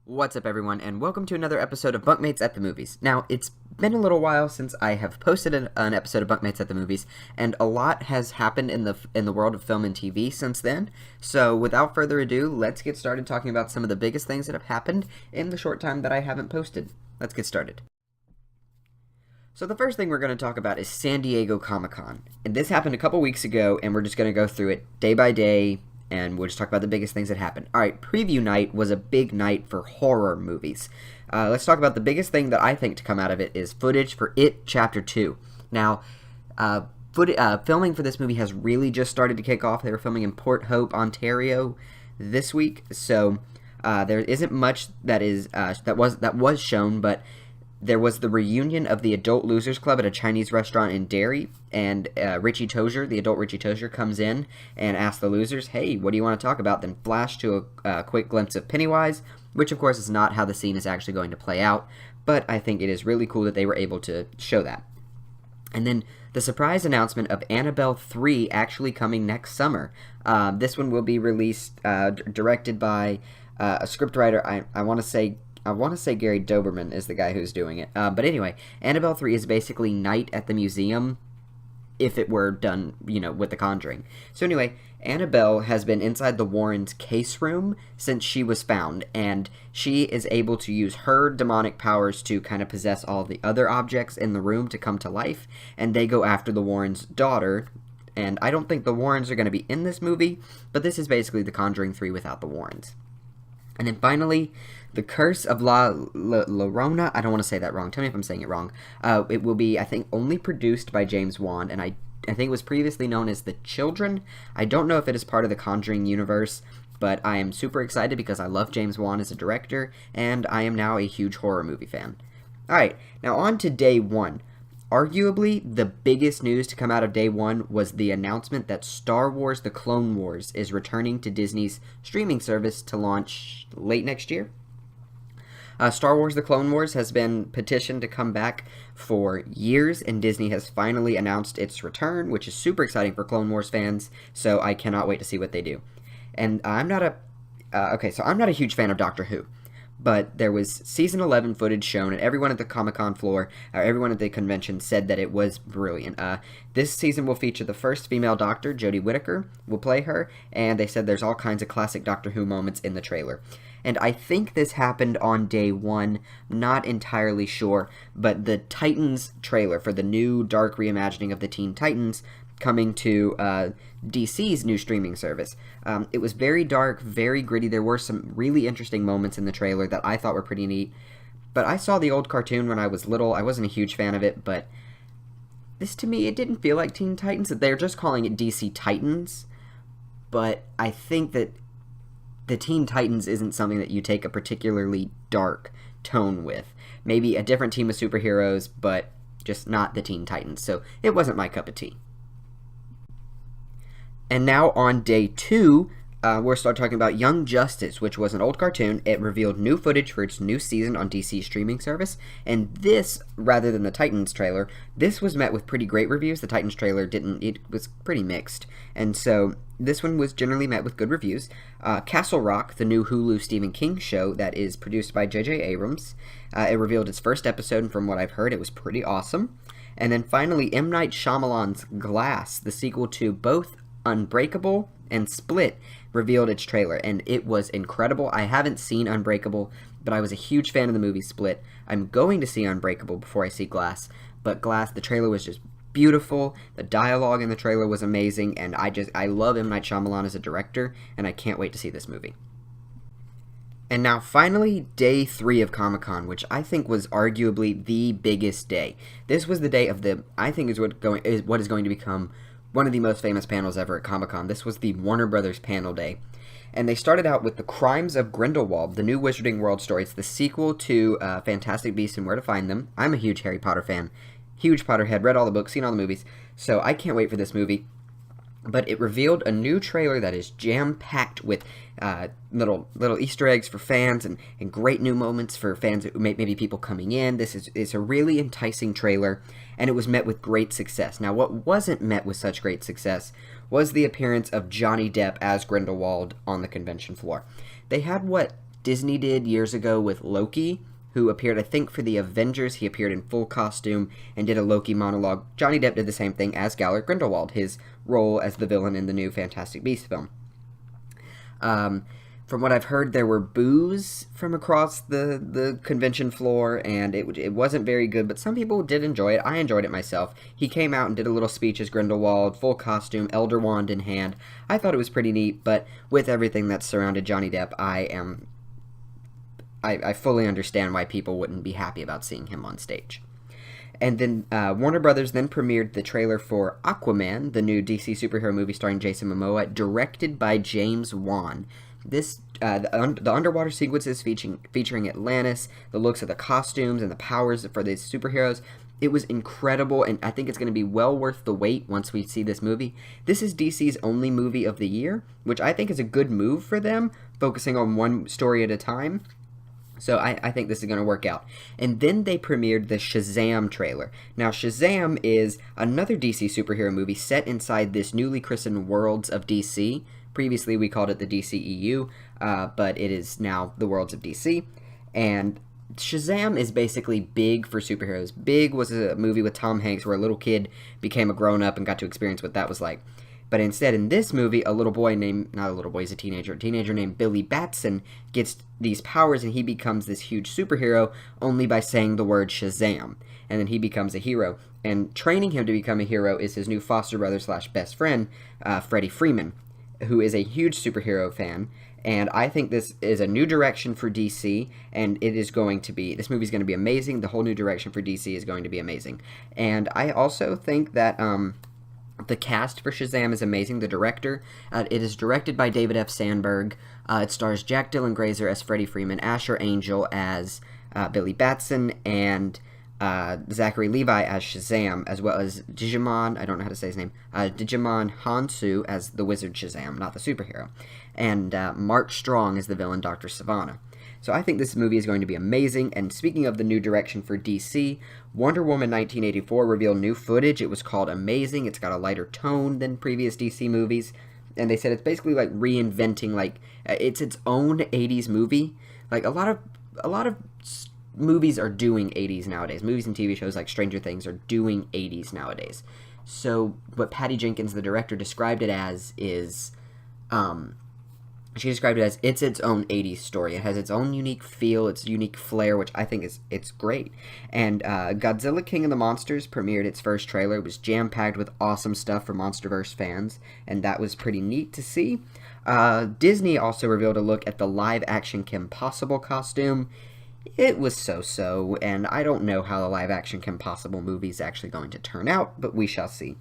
What's up, everyone, and welcome to another episode of Bunkmates at the Movies. Now, it's been a little while since I have posted an episode of Bunkmates at the Movies, and a lot has happened in the world of film and TV since then. So, without further ado, let's get started talking about some of the biggest things that have happened in the short time that I haven't posted. Let's get started. So the first thing we're going to talk about is San Diego Comic-Con. And this happened a couple weeks ago, and we're just going to go through it day by day, and we'll just talk about the biggest things that happened. Alright, preview night was a big night for horror movies. Let's talk about the biggest thing that I think to come out of it is footage for It Chapter 2. Now, filming for this movie has really just started to kick off. They were filming in Port Hope, Ontario this week, so there isn't much that was shown, but there was the reunion of the Adult Losers Club at a Chinese restaurant in Derry, and Richie Tozier, the adult Richie Tozier, comes in and asks the losers, hey, what do you want to talk about? Then flash to a quick glimpse of Pennywise, which of course is not how the scene is actually going to play out, but I think it is really cool that they were able to show that. And then the surprise announcement of Annabelle 3 actually coming next summer. This one will be released, directed by a scriptwriter, I want to say Gary Doberman is the guy who's doing it. But anyway, Annabelle 3 is basically Night at the Museum if it were done, with The Conjuring. So anyway, Annabelle has been inside the Warrens' case room since she was found, and she is able to use her demonic powers to kind of possess all of the other objects in the room to come to life, and they go after the Warrens' daughter. And I don't think the Warrens are going to be in this movie, but this is basically The Conjuring 3 without the Warrens. And then finally, The Curse of La Llorona. I don't want to say that wrong. Tell me if I'm saying it wrong. It will be, I think, only produced by James Wan, and I think it was previously known as The Children. I don't know if it is part of the Conjuring universe, but I am super excited because I love James Wan as a director, and I am now a huge horror movie fan. Alright, now on to day one. Arguably, the biggest news to come out of day one was the announcement that Star Wars The Clone Wars is returning to Disney's streaming service to launch late next year. Star Wars The Clone Wars has been petitioned to come back for years, and Disney has finally announced its return, which is super exciting for Clone Wars fans, so I cannot wait to see what they do. And I'm not a huge fan of Doctor Who. But there was Season 11 footage shown, and everyone at the Comic-Con floor, everyone at the convention said that it was brilliant. This season will feature the first female Doctor, Jodie Whittaker, will play her, and they said there's all kinds of classic Doctor Who moments in the trailer. And I think this happened on day one, not entirely sure, but the Titans trailer for the new dark reimagining of the Teen Titans coming to DC's new streaming service. It was very dark, very gritty. There were some really interesting moments in the trailer that I thought were pretty neat. But I saw the old cartoon when I was little. I wasn't a huge fan of it, but this, to me, it didn't feel like Teen Titans. They're just calling it DC Titans. But I think that the Teen Titans isn't something that you take a particularly dark tone with. Maybe a different team of superheroes, but just not the Teen Titans. So it wasn't my cup of tea. And now on day two, we'll start talking about Young Justice, which was an old cartoon. It revealed new footage for its new season on DC's streaming service. And this, rather than the Titans trailer, this was met with pretty great reviews. The Titans trailer didn't. It was pretty mixed. And so this one was generally met with good reviews. Castle Rock, the new Hulu Stephen King show that is produced by J.J. Abrams. It revealed its first episode, and from what I've heard, it was pretty awesome. And then finally, M. Night Shyamalan's Glass, the sequel to both Unbreakable and Split, revealed its trailer, and it was incredible. I haven't seen Unbreakable, but I was a huge fan of the movie Split. I'm going to see Unbreakable before I see Glass, but Glass, the trailer was just beautiful. The dialogue in the trailer was amazing, and I love M. Night Shyamalan as a director, and I can't wait to see this movie. And now finally, day 3 of Comic-Con, which I think was arguably the biggest day. This was the day of I think is what is going to become one of the most famous panels ever at Comic-Con. This was the Warner Brothers panel day. And they started out with The Crimes of Grindelwald, the new Wizarding World story. It's the sequel to Fantastic Beasts and Where to Find Them. I'm a huge Harry Potter fan. Huge Potterhead, read all the books, seen all the movies. So I can't wait for this movie. But it revealed a new trailer that is jam-packed with little Easter eggs for fans and great new moments for fans, maybe people coming in. It's a really enticing trailer, and it was met with great success. Now, what wasn't met with such great success was the appearance of Johnny Depp as Grindelwald on the convention floor. They had what Disney did years ago with Loki, who appeared, I think, for the Avengers. He appeared in full costume and did a Loki monologue. Johnny Depp did the same thing as Gellert Grindelwald, his role as the villain in the new Fantastic Beasts film. From what I've heard, there were boos from across the convention floor, and it wasn't very good, but some people did enjoy it. I enjoyed it myself. He came out and did a little speech as Grindelwald, full costume, Elder Wand in hand. I thought it was pretty neat, but with everything that's surrounded Johnny Depp, I fully understand why people wouldn't be happy about seeing him on stage. And then Warner Brothers then premiered the trailer for Aquaman, the new DC superhero movie starring Jason Momoa, directed by James Wan. This the underwater sequences featuring Atlantis, the looks of the costumes and the powers for these superheroes. It was incredible, and I think it's going to be well worth the wait once we see this movie. This is DC's only movie of the year, which I think is a good move for them, focusing on one story at a time. So I think this is going to work out. And then they premiered the Shazam trailer. Now, Shazam is another DC superhero movie set inside this newly christened Worlds of DC. Previously, we called it the DCEU, but it is now the Worlds of DC. And Shazam is basically Big for superheroes. Big was a movie with Tom Hanks where a little kid became a grown-up and got to experience what that was like. But instead, in this movie, a little boy named, not a little boy, he's a teenager named Billy Batson gets these powers, and he becomes this huge superhero only by saying the word Shazam. And then he becomes a hero. And training him to become a hero is his new foster brother / best friend, Freddie Freeman, who is a huge superhero fan. And I think this is a new direction for DC, and this movie's going to be amazing. The whole new direction for DC is going to be amazing. And I also think that the cast for Shazam is amazing. The director, it is directed by David F. Sandberg. It stars Jack Dylan Grazer as Freddie Freeman, Asher Angel as Billy Batson, and Zachary Levi as Shazam, as well as Digimon, I don't know how to say his name, Digimon Hansu as the wizard Shazam, not the superhero, and Mark Strong as the villain Dr. Sivana. So I think this movie is going to be amazing, and speaking of the new direction for DC, Wonder Woman 1984 revealed new footage. It was called Amazing. It's got a lighter tone than previous DC movies, and they said it's basically like reinventing, it's its own 80s movie. Like a lot of movies are doing 80s nowadays. Movies and TV shows like Stranger Things are doing 80s nowadays. So what Patty Jenkins, the director, described it as is, she described it as it's own 80s story. It has its own unique feel, its unique flair, which I think it's great. And Godzilla King of the Monsters premiered its first trailer. It was jam-packed with awesome stuff for MonsterVerse fans, and that was pretty neat to see. Disney also revealed a look at the live-action Kim Possible costume. It was so-so, and I don't know how the live-action Kim Possible movie is actually going to turn out, but we shall see.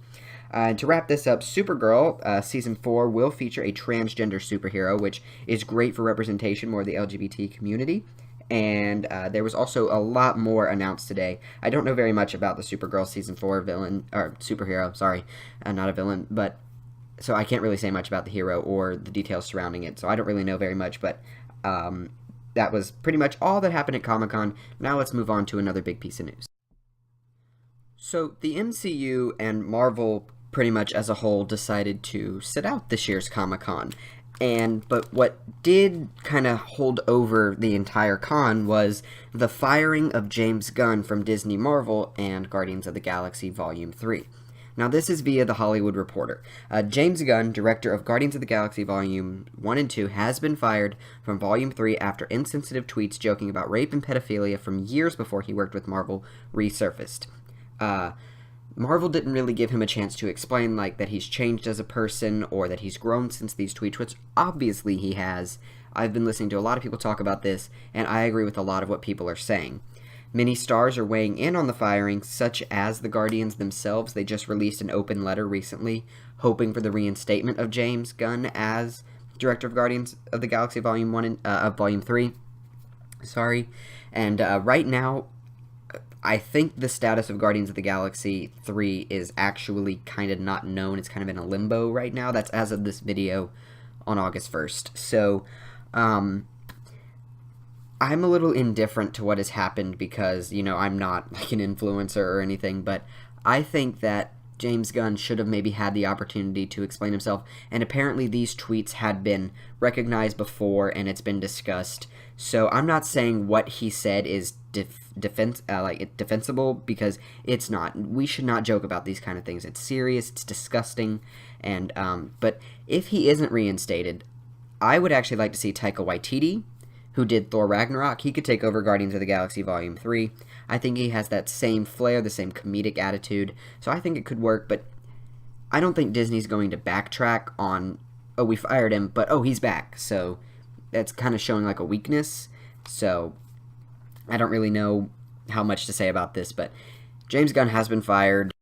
And to wrap this up, Supergirl Season 4 will feature a transgender superhero, which is great for representation more of the LGBT community. And there was also a lot more announced today. I don't know very much about the Supergirl Season 4 villain, or superhero, sorry, not a villain, but so I can't really say much about the hero or the details surrounding it, so I don't really know very much, but that was pretty much all that happened at Comic-Con. Now let's move on to another big piece of news. So the MCU and Marvel pretty much as a whole decided to sit out this year's Comic-Con. But what did kind of hold over the entire con was the firing of James Gunn from Disney Marvel and Guardians of the Galaxy Volume 3. Now this is via The Hollywood Reporter. James Gunn, director of Guardians of the Galaxy Volume 1 and 2, has been fired from Volume 3 after insensitive tweets joking about rape and pedophilia from years before he worked with Marvel resurfaced. Marvel didn't really give him a chance to explain, that he's changed as a person or that he's grown since these tweets, which obviously he has. I've been listening to a lot of people talk about this, and I agree with a lot of what people are saying. Many stars are weighing in on the firing, such as the Guardians themselves. They just released an open letter recently, hoping for the reinstatement of James Gunn as director of Guardians of the Galaxy Volume 1 and Volume 3. And right now, I think the status of Guardians of the Galaxy 3 is actually kind of not known. It's kind of in a limbo right now. That's as of this video on August 1st. So, I'm a little indifferent to what has happened because, I'm not like an influencer or anything, but I think that James Gunn should have maybe had the opportunity to explain himself, and apparently these tweets had been recognized before and it's been discussed. So I'm not saying what he said is defensible, because it's not. We should not joke about these kind of things. It's serious, it's disgusting, and but if he isn't reinstated, I would actually like to see Taika Waititi, who did Thor Ragnarok. He could take over Guardians of the Galaxy Volume 3. I think he has that same flair, the same comedic attitude, so I think it could work, but I don't think Disney's going to backtrack on, oh, we fired him, but oh, he's back, so that's kind of showing like a weakness, so I don't really know how much to say about this, but James Gunn has been fired.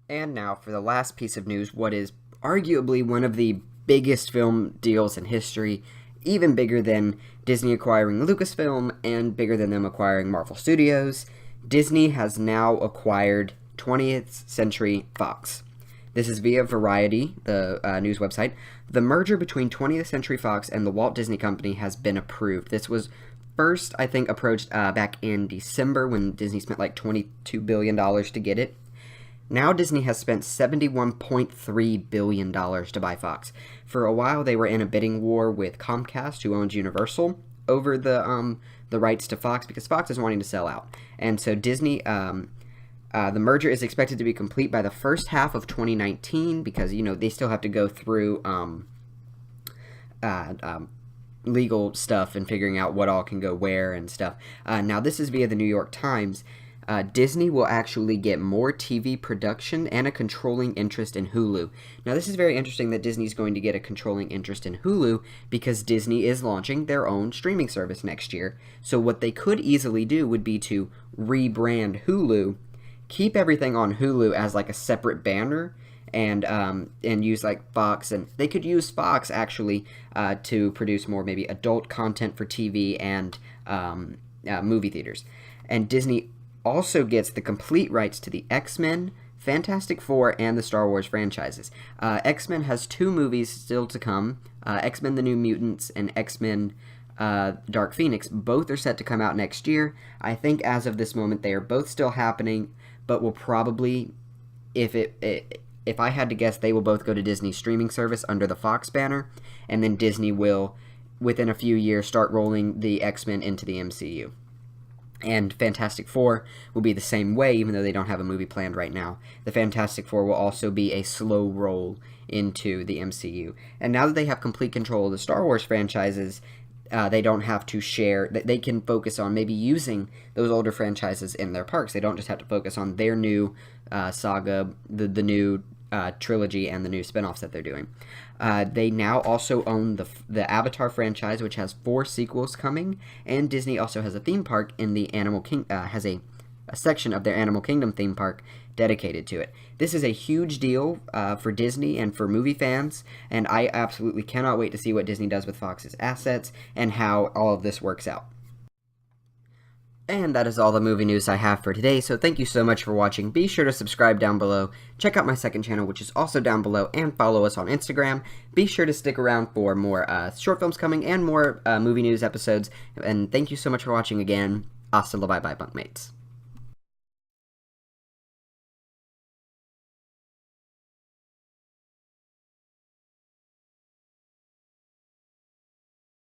And now for the last piece of news, what is arguably one of the biggest film deals in history, even bigger than Disney acquiring Lucasfilm and bigger than them acquiring Marvel Studios. Disney has now acquired 20th Century Fox. This is via Variety, the news website. The merger between 20th Century Fox and the Walt Disney Company has been approved. This was first, I think, approached back in December when Disney spent like $22 billion to get it. Now Disney has spent $71.3 billion to buy Fox. For a while, they were in a bidding war with Comcast, who owns Universal, over the rights to Fox, because Fox is wanting to sell out. And so Disney, the merger is expected to be complete by the first half of 2019, because, you know, they still have to go through legal stuff and figuring out what all can go where and stuff. Now, this is via the New York Times. Disney will actually get more TV production and a controlling interest in Hulu. Now, this is very interesting that Disney's going to get a controlling interest in Hulu, because Disney is launching their own streaming service next year. So what they could easily do would be to rebrand Hulu, keep everything on Hulu as like a separate banner, and use like Fox, and they could use Fox actually to produce more maybe adult content for TV and movie theaters. And Disney also gets the complete rights to the X-Men, Fantastic Four, and the Star Wars franchises. X-Men has 2 movies still to come, X-Men The New Mutants and X-Men Dark Phoenix. Both are set to come out next year. I think as of this moment they are both still happening, but will probably, if I had to guess, they will both go to Disney's streaming service under the Fox banner, and then Disney will, within a few years, start rolling the X-Men into the MCU. And Fantastic Four will be the same way, even though they don't have a movie planned right now. The Fantastic Four will also be a slow roll into the MCU. And now that they have complete control of the Star Wars franchises, they don't have to share. They can focus on maybe using those older franchises in their parks. They don't just have to focus on their new saga, the new trilogy, and the new spinoffs that they're doing. They now also own the Avatar franchise, which has 4 sequels coming, and Disney also has a theme park in the has a section of their Animal Kingdom theme park dedicated to it. This is a huge deal for Disney and for movie fans, and I absolutely cannot wait to see what Disney does with Fox's assets and how all of this works out. And that is all the movie news I have for today, so thank you so much for watching. Be sure to subscribe down below, check out my second channel, which is also down below, and follow us on Instagram. Be sure to stick around for more short films coming and more movie news episodes, and thank you so much for watching again. Hasta la bye-bye, Bunkmates.